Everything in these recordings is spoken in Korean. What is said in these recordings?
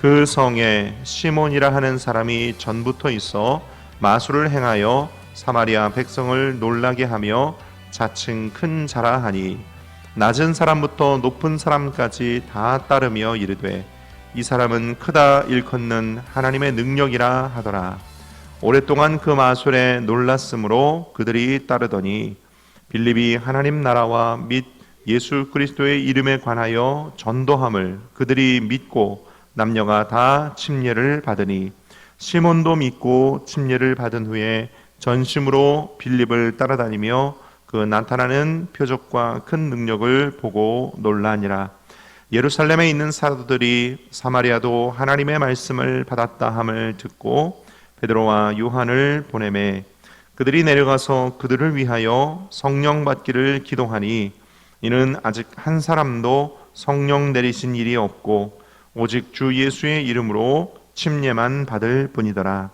그 성에 시몬이라 하는 사람이 전부터 있어 마술을 행하여 사마리아 백성을 놀라게 하며 자칭 큰 자라 하니 낮은 사람부터 높은 사람까지 다 따르며 이르되 이 사람은 크다 일컫는 하나님의 능력이라 하더라. 오랫동안 그 마술에 놀랐으므로 그들이 따르더니 빌립이 하나님 나라와 및 예수 그리스도의 이름에 관하여 전도함을 그들이 믿고 남녀가 다 침례를 받으니 시몬도 믿고 침례를 받은 후에 전심으로 빌립을 따라다니며 그 나타나는 표적과 큰 능력을 보고 놀라니라. 예루살렘에 있는 사도들이 사마리아도 하나님의 말씀을 받았다 함을 듣고 베드로와 요한을 보내매 그들이 내려가서 그들을 위하여 성령 받기를 기도하니 이는 아직 한 사람도 성령 내리신 일이 없고 오직 주 예수의 이름으로 침례만 받을 뿐이더라.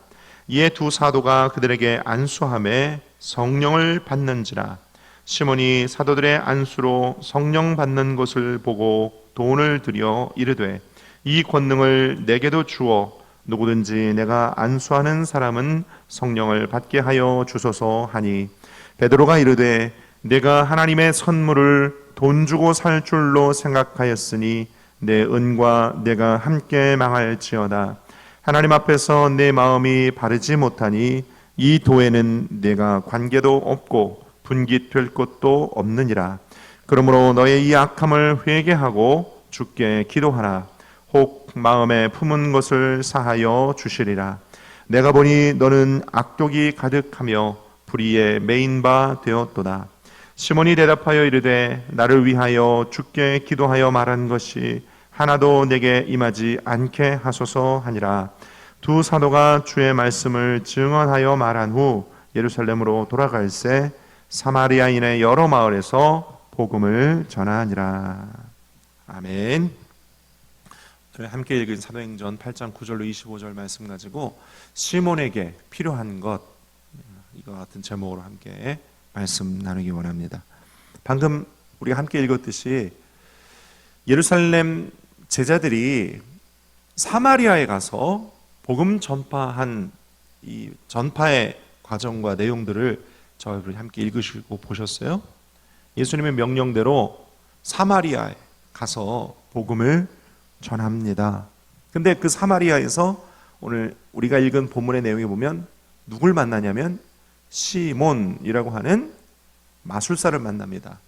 이에 두 사도가 그들에게 안수하매 성령을 받는지라. 시몬이 사도들의 안수로 성령 받는 것을 보고 돈을 들여 이르되 이 권능을 내게도 주어 누구든지 내가 안수하는 사람은 성령을 받게 하여 주소서 하니 베드로가 이르되 내가 하나님의 선물을 돈 주고 살 줄로 생각하였으니 내 은과 내가 함께 망할지어다. 하나님 앞에서 내 마음이 바르지 못하니 이 도에는 내가 관계도 없고 분깃될 것도 없느니라. 그러므로 너의 이 악함을 회개하고 주께 기도하라. 혹 마음에 품은 것을 사하여 주시리라. 내가 보니 너는 악독이 가득하며 불의에 매인 바 되었도다. 시몬이 대답하여 이르되 나를 위하여 주께 기도하여 말한 것이 하나도 내게 임하지 않게 하소서 하니라. 두 사도가 주의 말씀을 증언하여 말한 후 예루살렘으로 돌아갈새 사마리아인의 여러 마을에서 복음을 전하니라. 아멘. 오늘 함께 읽은 사도행전 8장 9절로 25절 말씀 가지고 시몬에게 필요한 것, 이와 같은 제목으로 함께 말씀 나누기 원합니다. 방금 우리가 함께 읽었듯이 예루살렘 제자들이 사마리아에 가서 복음 전파한 이 전파의 과정과 내용들을 저희들이 함께 읽으시고 보셨어요? 예수님의 명령대로 사마리아에 가서 복음을 전합니다. 근데 그 사마리아에서 오늘 우리가 읽은 본문의 내용에 보면 누굴 만나냐면 시몬이라고 하는 마술사를 만납니다.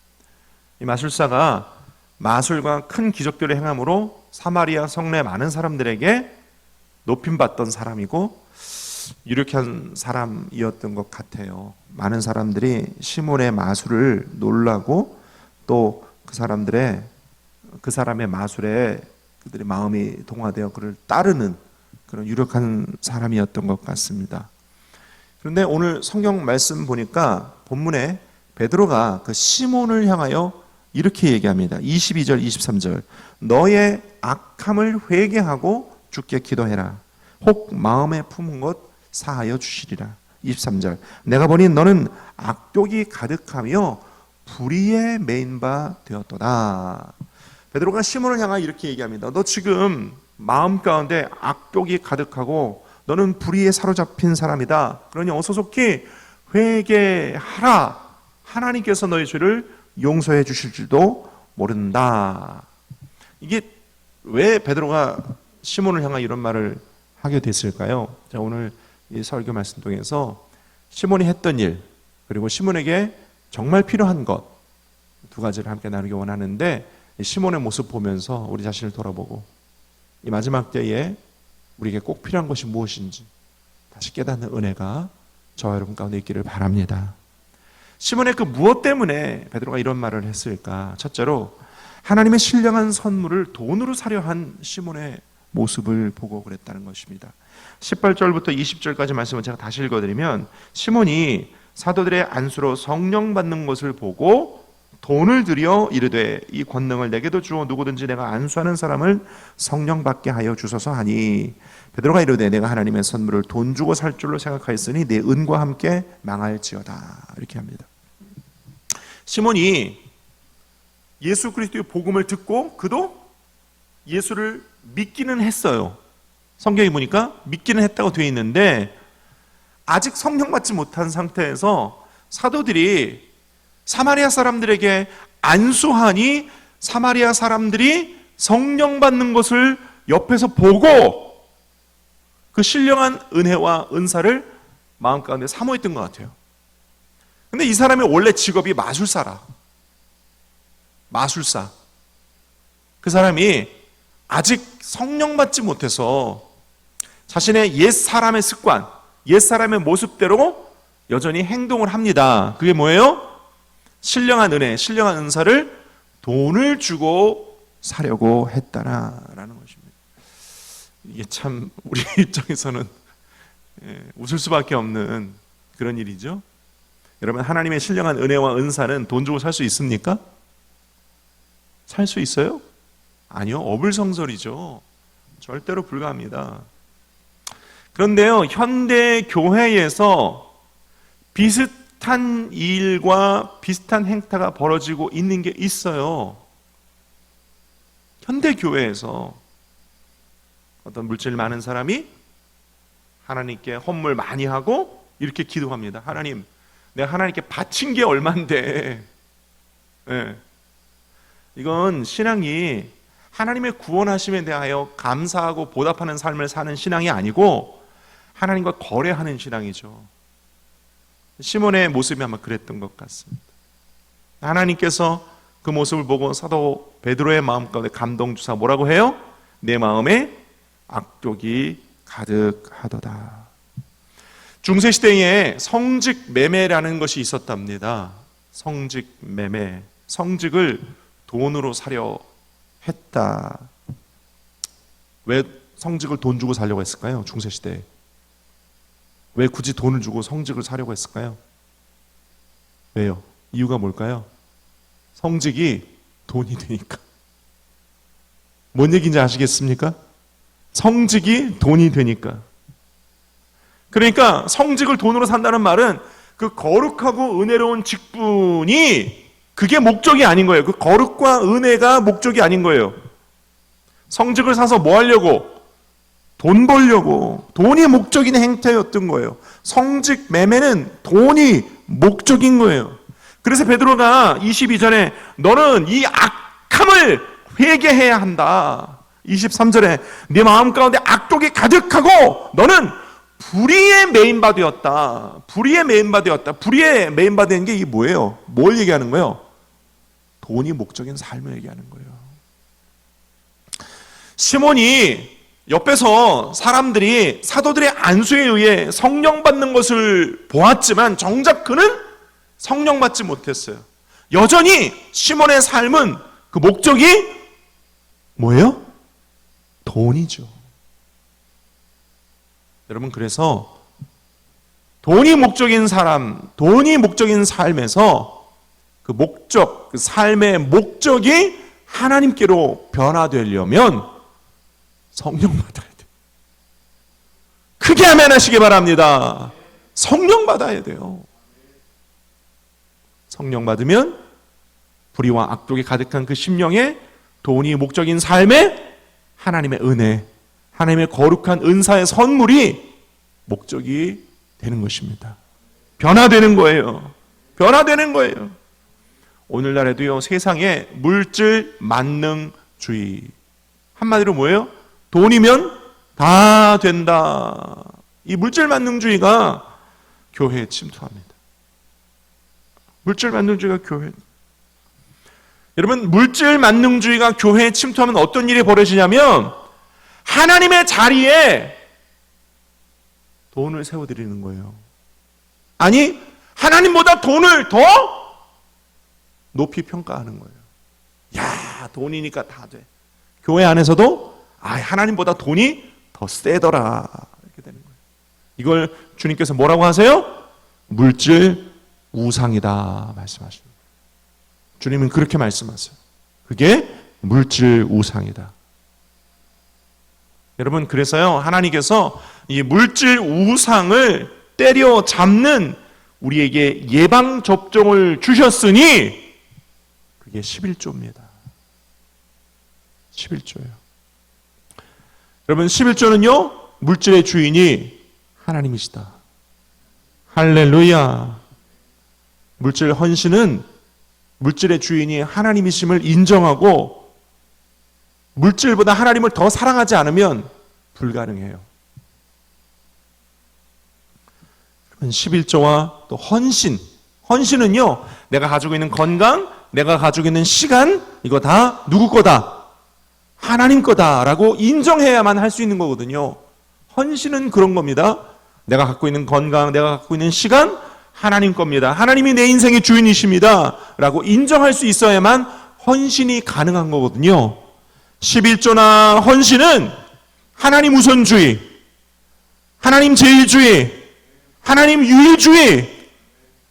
이 마술사가 마술과 큰 기적들을 행함으로 사마리아 성내 많은 사람들에게 높임받던 사람이고 유력한 사람이었던 것 같아요. 많은 사람들이 시몬의 마술을 놀라고 또 그 사람의 마술에 그들의 마음이 동화되어 그를 따르는 그런 유력한 사람이었던 것 같습니다. 그런데 오늘 성경 말씀 보니까 본문에 베드로가 그 시몬을 향하여 이렇게 얘기합니다. 22절 23절 너의 악함을 회개하고 주께 기도해라. 혹 마음에 품은 것 사하여 주시리라. 23절 내가 보니 너는 악독이 가득하며 불의에 매인 바 되었도다. 베드로가 시몬을 향하여 이렇게 얘기합니다. 너 지금 마음 가운데 악독이 가득하고 너는 불의에 사로잡힌 사람이다. 그러니 어서 속히 회개하라. 하나님께서 너의 죄를 용서해 주실 줄도 모른다. 이게 왜 베드로가 시몬을 향하여 이런 말을 하게 됐을까요? 자, 오늘 이 설교 말씀 통해서 시몬이 했던 일 그리고 시몬에게 정말 필요한 것 두 가지를 함께 나누기 원하는데 시몬의 모습 보면서 우리 자신을 돌아보고 이 마지막 때에 우리에게 꼭 필요한 것이 무엇인지 다시 깨닫는 은혜가 저와 여러분 가운데 있기를 바랍니다. 시몬의 그 무엇 때문에 베드로가 이런 말을 했을까? 첫째로 하나님의 신령한 선물을 돈으로 사려 한 시몬의 모습을 보고 그랬다는 것입니다. 18절부터 20절까지 말씀을 제가 다시 읽어드리면 시몬이 사도들의 안수로 성령 받는 것을 보고 돈을 들여 이르되 이 권능을 내게도 주어 누구든지 내가 안수하는 사람을 성령 받게 하여 주소서 하니 베드로가 이르되 내가 하나님의 선물을 돈 주고 살 줄로 생각하였으니 내 은과 함께 망할지어다. 이렇게 합니다. 시몬이 예수 그리스도의 복음을 듣고 그도 예수를 믿기는 했어요. 성경에 보니까 믿기는 했다고 되어 있는데 아직 성령 받지 못한 상태에서 사도들이 사마리아 사람들에게 안수하니 사마리아 사람들이 성령 받는 것을 옆에서 보고 그 신령한 은혜와 은사를 마음 가운데 사모했던 것 같아요. 근데 이 사람의 원래 직업이 마술사라. 마술사. 그 사람이 아직 성령 받지 못해서 자신의 옛 사람의 습관, 옛 사람의 모습대로 여전히 행동을 합니다. 그게 뭐예요? 신령한 은혜, 신령한 은사를 돈을 주고 사려고 했다라는 것입니다. 이게 참 우리 입장에서는 웃을 수밖에 없는 그런 일이죠. 여러분, 하나님의 신령한 은혜와 은사는 돈 주고 살 수 있습니까? 살 수 있어요? 아니요, 어불성설이죠. 절대로 불가합니다. 그런데요, 현대 교회에서 비슷한 일과 비슷한 행태가 벌어지고 있는 게 있어요. 현대 교회에서 어떤 물질 많은 사람이 하나님께 헌물 많이 하고 이렇게 기도합니다. 하나님, 내가 하나님께 바친 게 얼만데. 네. 이건 신앙이 하나님의 구원하심에 대하여 감사하고 보답하는 삶을 사는 신앙이 아니고 하나님과 거래하는 신앙이죠. 시몬의 모습이 아마 그랬던 것 같습니다. 하나님께서 그 모습을 보고 사도 베드로의 마음 가운데 감동 주사 뭐라고 해요? 내 마음에 악독이 가득하도다. 중세시대에 성직 매매라는 것이 있었답니다. 성직 매매. 성직을 돈으로 사려 했다. 왜 성직을 돈 주고 사려고 했을까요? 중세시대에. 왜 굳이 돈을 주고 성직을 사려고 했을까요? 왜요? 이유가 뭘까요? 성직이 돈이 되니까. 뭔 얘기인지 아시겠습니까? 성직이 돈이 되니까. 그러니까 성직을 돈으로 산다는 말은 그 거룩하고 은혜로운 직분이 그게 목적이 아닌 거예요. 그 거룩과 은혜가 목적이 아닌 거예요. 성직을 사서 뭐 하려고? 돈 벌려고. 돈이 목적인 행태였던 거예요. 성직 매매는 돈이 목적인 거예요. 그래서 베드로가 22절에 너는 이 악함을 회개해야 한다. 23절에 네 마음 가운데 악독이 가득하고 너는 불의의 메인바 되었다. 불의의 메인바 되었다. 불의의 메인바 되는 게 이게 뭐예요? 뭘 얘기하는 거예요? 돈이 목적인 삶을 얘기하는 거예요. 시몬이 옆에서 사람들이 사도들의 안수에 의해 성령 받는 것을 보았지만 정작 그는 성령 받지 못했어요. 여전히 시몬의 삶은 그 목적이 뭐예요? 돈이죠. 여러분, 그래서 돈이 목적인 사람, 돈이 목적인 삶에서 그 목적, 그 삶의 목적이 하나님께로 변화되려면 성령 받아야 돼요. 크게 아멘 하시기 바랍니다. 성령 받아야 돼요. 성령 받으면 불의와 악독이 가득한 그 심령에 돈이 목적인 삶에 하나님의 은혜, 하나님의 거룩한 은사의 선물이 목적이 되는 것입니다. 변화되는 거예요. 변화되는 거예요. 오늘날에도요, 세상에 물질 만능주의. 한마디로 뭐예요? 돈이면 다 된다. 이 물질 만능주의가 교회에 침투합니다. 물질 만능주의가 교회. 여러분, 물질 만능주의가 교회에 침투하면 어떤 일이 벌어지냐면 하나님의 자리에 돈을 세워드리는 거예요. 아니, 하나님보다 돈을 더 높이 평가하는 거예요. 야, 돈이니까 다 돼. 교회 안에서도 하나님보다 돈이 더 세더라. 이렇게 되는 거예요. 이걸 주님께서 뭐라고 하세요? 물질 우상이다 말씀하십니다. 주님은 그렇게 말씀하세요. 그게 물질 우상이다. 여러분, 그래서요, 하나님께서 이 물질 우상을 때려잡는 우리에게 예방 접종을 주셨으니 그게 11조입니다. 11조예요. 여러분 11조는요 물질의 주인이 하나님이시다. 할렐루야. 물질 헌신은 물질의 주인이 하나님이심을 인정하고 물질보다 하나님을 더 사랑하지 않으면 불가능해요. 11조와 또 헌신은요 내가 가지고 있는 건강, 내가 가지고 있는 시간, 이거 다 누구 거다? 하나님 거다라고 인정해야만 할 수 있는 거거든요. 헌신은 그런 겁니다. 내가 갖고 있는 건강, 내가 갖고 있는 시간, 하나님 겁니다. 하나님이 내 인생의 주인이십니다 라고 인정할 수 있어야만 헌신이 가능한 거거든요. 11조나 헌신은 하나님 우선주의, 하나님 제일주의, 하나님 유일주의,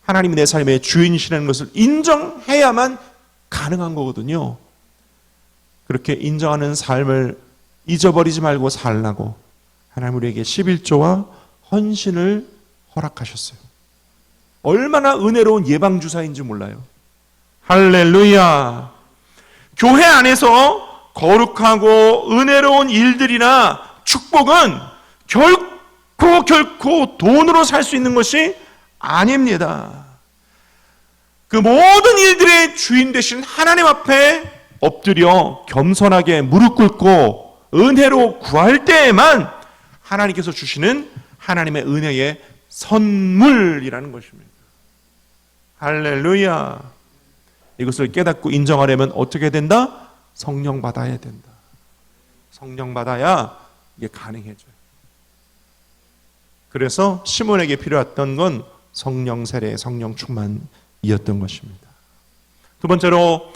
하나님이 내 삶의 주인이시라는 것을 인정해야만 가능한 거거든요. 그렇게 인정하는 삶을 잊어버리지 말고 살라고 하나님 우리에게 11조와 헌신을 허락하셨어요. 얼마나 은혜로운 예방주사인지 몰라요. 할렐루야. 교회 안에서 거룩하고 은혜로운 일들이나 축복은 결코 돈으로 살 수 있는 것이 아닙니다. 그 모든 일들의 주인 되신 하나님 앞에 엎드려 겸손하게 무릎 꿇고 은혜로 구할 때에만 하나님께서 주시는 하나님의 은혜의 선물이라는 것입니다. 할렐루야. 이것을 깨닫고 인정하려면 어떻게 된다? 성령 받아야 된다. 성령 받아야 이게 가능해져요. 그래서 시몬에게 필요했던 건 성령 세례, 성령 충만이었던 것입니다. 두 번째로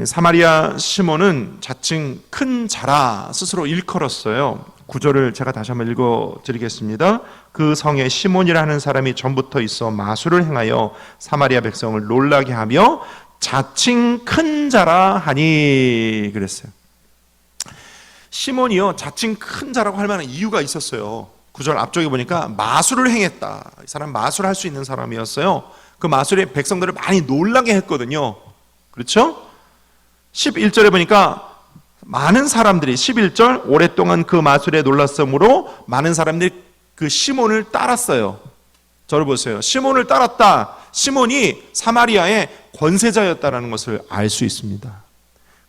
사마리아 시몬은 자칭 큰 자라 스스로 일컬었어요. 구절을 제가 다시 한번 읽어드리겠습니다. 그 성에 시몬이라는 사람이 전부터 있어 마술을 행하여 사마리아 백성을 놀라게 하며 자칭 큰 자라 하니 그랬어요. 시몬이요 자칭 큰 자라고 할 만한 이유가 있었어요. 구절 앞쪽에 보니까 마술을 행했다. 이 사람 마술할 수 있는 사람이었어요. 그 마술에 백성들을 많이 놀라게 했거든요. 그렇죠? 11절에 보니까 많은 사람들이 11절 오랫동안 그 마술에 놀랐으므로 많은 사람들이 그 시몬을 따랐어요. 저를 보세요. 시몬을 따랐다. 시몬이 사마리아의 권세자였다는 것을 알 수 있습니다.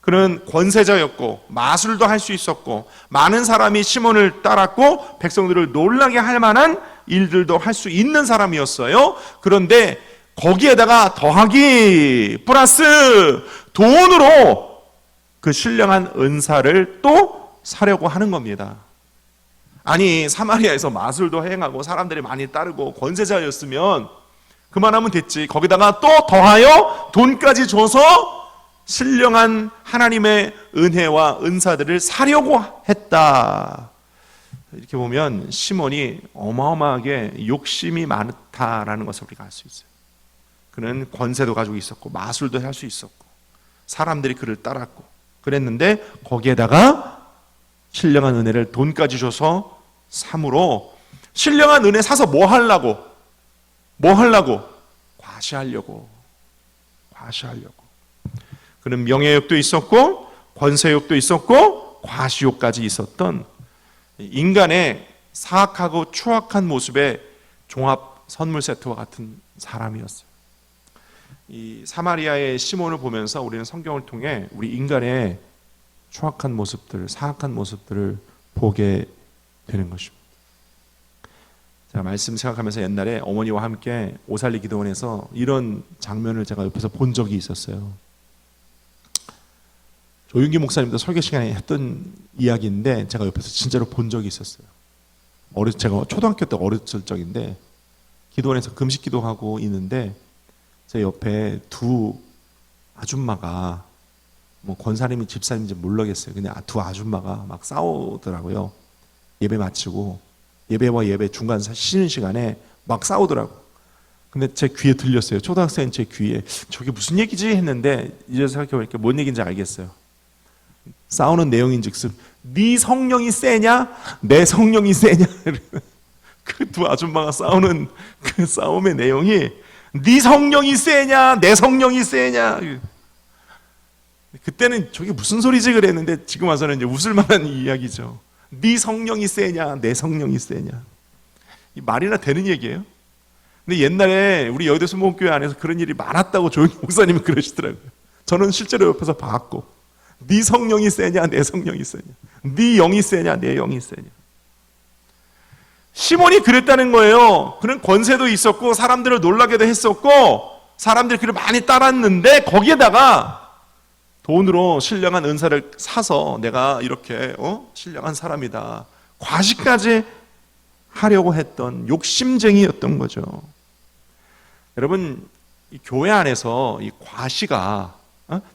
그는 권세자였고 마술도 할 수 있었고 많은 사람이 시몬을 따랐고 백성들을 놀라게 할 만한 일들도 할 수 있는 사람이었어요. 그런데 거기에다가 더하기 플러스 돈으로 그 신령한 은사를 또 사려고 하는 겁니다. 아니 사마리아에서 마술도 행하고 사람들이 많이 따르고 권세자였으면 그만하면 됐지. 거기다가 또 더하여 돈까지 줘서 신령한 하나님의 은혜와 은사들을 사려고 했다. 이렇게 보면 시몬이 어마어마하게 욕심이 많다라는 것을 우리가 알 수 있어요. 그는 권세도 가지고 있었고 마술도 할 수 있었고 사람들이 그를 따랐고 그랬는데 거기에다가 신령한 은혜를 돈까지 줘서 삼으로 신령한 은혜 사서 뭐 하려고? 과시하려고. 그는 명예욕도 있었고 권세욕도 있었고 과시욕까지 있었던 인간의 사악하고 추악한 모습의 종합 선물 세트와 같은 사람이었어요. 이 사마리아의 시몬을 보면서 우리는 성경을 통해 우리 인간의 추악한 모습들, 사악한 모습들을 보게 되는 것입니다. 제가 말씀 생각하면서 옛날에 어머니와 함께 오살리 기도원에서 이런 장면을 제가 옆에서 본 적이 있었어요. 조윤기 목사님도 설교 시간에 했던 이야기인데 제가 옆에서 진짜로 본 적이 있었어요. 제가 초등학교 때 어렸을 적인데 기도원에서 금식 기도하고 있는데 제 옆에 두 아줌마가 뭐 권사님이 집사님인지 모르겠어요. 근데 두 아줌마가 막 싸우더라고요. 예배 마치고 예배와 예배 중간 쉬는 시간에 막 싸우더라고. 근데 제 귀에 들렸어요. 초등학생 제 귀에 저게 무슨 얘기지 했는데 이제 생각해보니까 뭔 얘기인지 알겠어요. 싸우는 내용인즉슨 네 성령이 세냐 내 성령이 세냐 그 두 아줌마가 싸우는 그 싸움의 내용이 네 성령이 세냐 내 성령이 세냐. 그때는 저게 무슨 소리지 그랬는데 지금 와서는 이제 웃을 만한 이야기죠. 네 성령이 세냐 내 성령이 세냐. 이 말이나 되는 얘기예요? 근데 옛날에 우리 여의도 순복음교회 안에서 그런 일이 많았다고 조용히 목사님이 그러시더라고요. 저는 실제로 옆에서 봤고, 네 성령이 세냐 내 성령이 세냐, 네 영이 세냐 내 영이 세냐. 시몬이 그랬다는 거예요. 그런 권세도 있었고 사람들을 놀라게도 했었고 사람들이 그를 많이 따랐는데 거기에다가 돈으로 신령한 은사를 사서 내가 이렇게 신령한 사람이다, 과시까지 하려고 했던 욕심쟁이였던 거죠. 여러분, 이 교회 안에서 이 과시가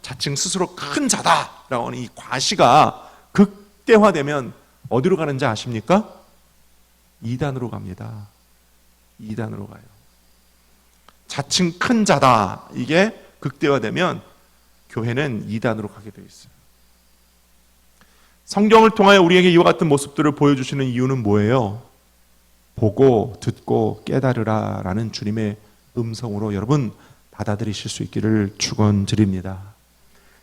자칭 스스로 큰 자다라고 하는 이 과시가 극대화되면 어디로 가는지 아십니까? 이단으로 갑니다. 이단으로 가요. 자칭 큰 자다, 이게 극대화되면 교회는 이단으로 가게 되어 있어요. 성경을 통하여 우리에게 이와 같은 모습들을 보여주시는 이유는 뭐예요? 보고 듣고 깨달으라 라는 주님의 음성으로 여러분 받아들이실 수 있기를 축원드립니다.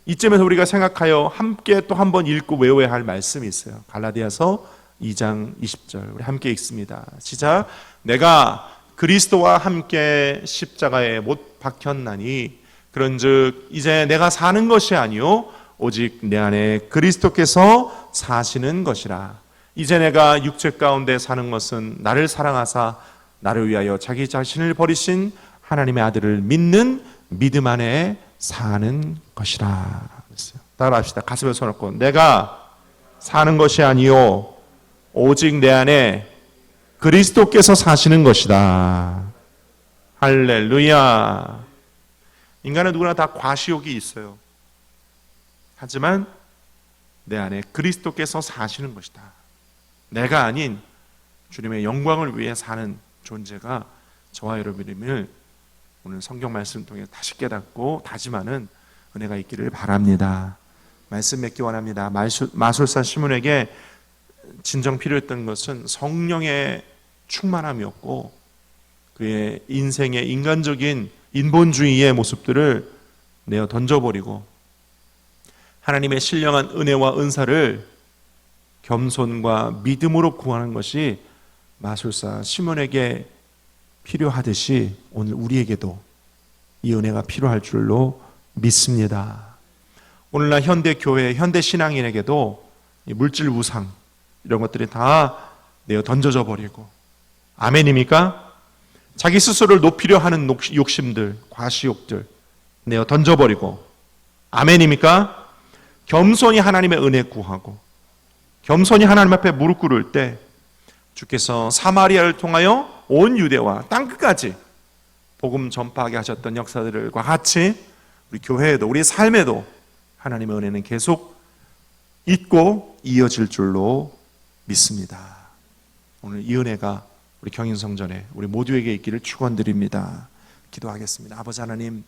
이쯤에서 우리가 생각하여 함께 또 한 번 읽고 외워야 할 말씀이 있어요. 갈라디아서 2장 20절 우리 함께 읽습니다. 시작. 내가 그리스도와 함께 십자가에 못 박혔나니 그런즉 이제 내가 사는 것이 아니요 오직 내 안에 그리스도께서 사시는 것이라. 이제 내가 육체 가운데 사는 것은 나를 사랑하사 나를 위하여 자기 자신을 버리신 하나님의 아들을 믿는 믿음 안에 사는 것이라. 따라합시다. 가슴에 손 얹고 내가 사는 것이 아니요 오직 내 안에 그리스도께서 사시는 것이다. 할렐루야. 인간은 누구나 다 과시욕이 있어요. 하지만 내 안에 그리스도께서 사시는 것이다. 내가 아닌 주님의 영광을 위해 사는 존재가 저와 여러분을 오늘 성경 말씀 통해 다시 깨닫고 다짐하는 은혜가 있기를 바랍니다. 말씀 맺기 원합니다. 마술사 시몬에게 진정 필요했던 것은 성령의 충만함이었고 그의 인생의 인간적인 인본주의의 모습들을 내어 던져버리고 하나님의 신령한 은혜와 은사를 겸손과 믿음으로 구하는 것이 마술사 시몬에게 필요하듯이 오늘 우리에게도 이 은혜가 필요할 줄로 믿습니다. 오늘날 현대 교회, 현대 신앙인에게도 물질 우상 이런 것들이 다 내어 던져져 버리고, 아멘입니까? 자기 스스로를 높이려 하는 욕심들, 과시욕들 내어 던져버리고, 아멘입니까? 겸손히 하나님의 은혜 구하고 겸손히 하나님 앞에 무릎 꿇을 때 주께서 사마리아를 통하여 온 유대와 땅끝까지 복음 전파하게 하셨던 역사들과 같이 우리 교회에도 우리 삶에도 하나님의 은혜는 계속 있고 이어질 줄로 믿습니다. 오늘 이 은혜가 우리 경인성전에 우리 모두에게 있기를 축원드립니다. 기도하겠습니다. 아버지 하나님,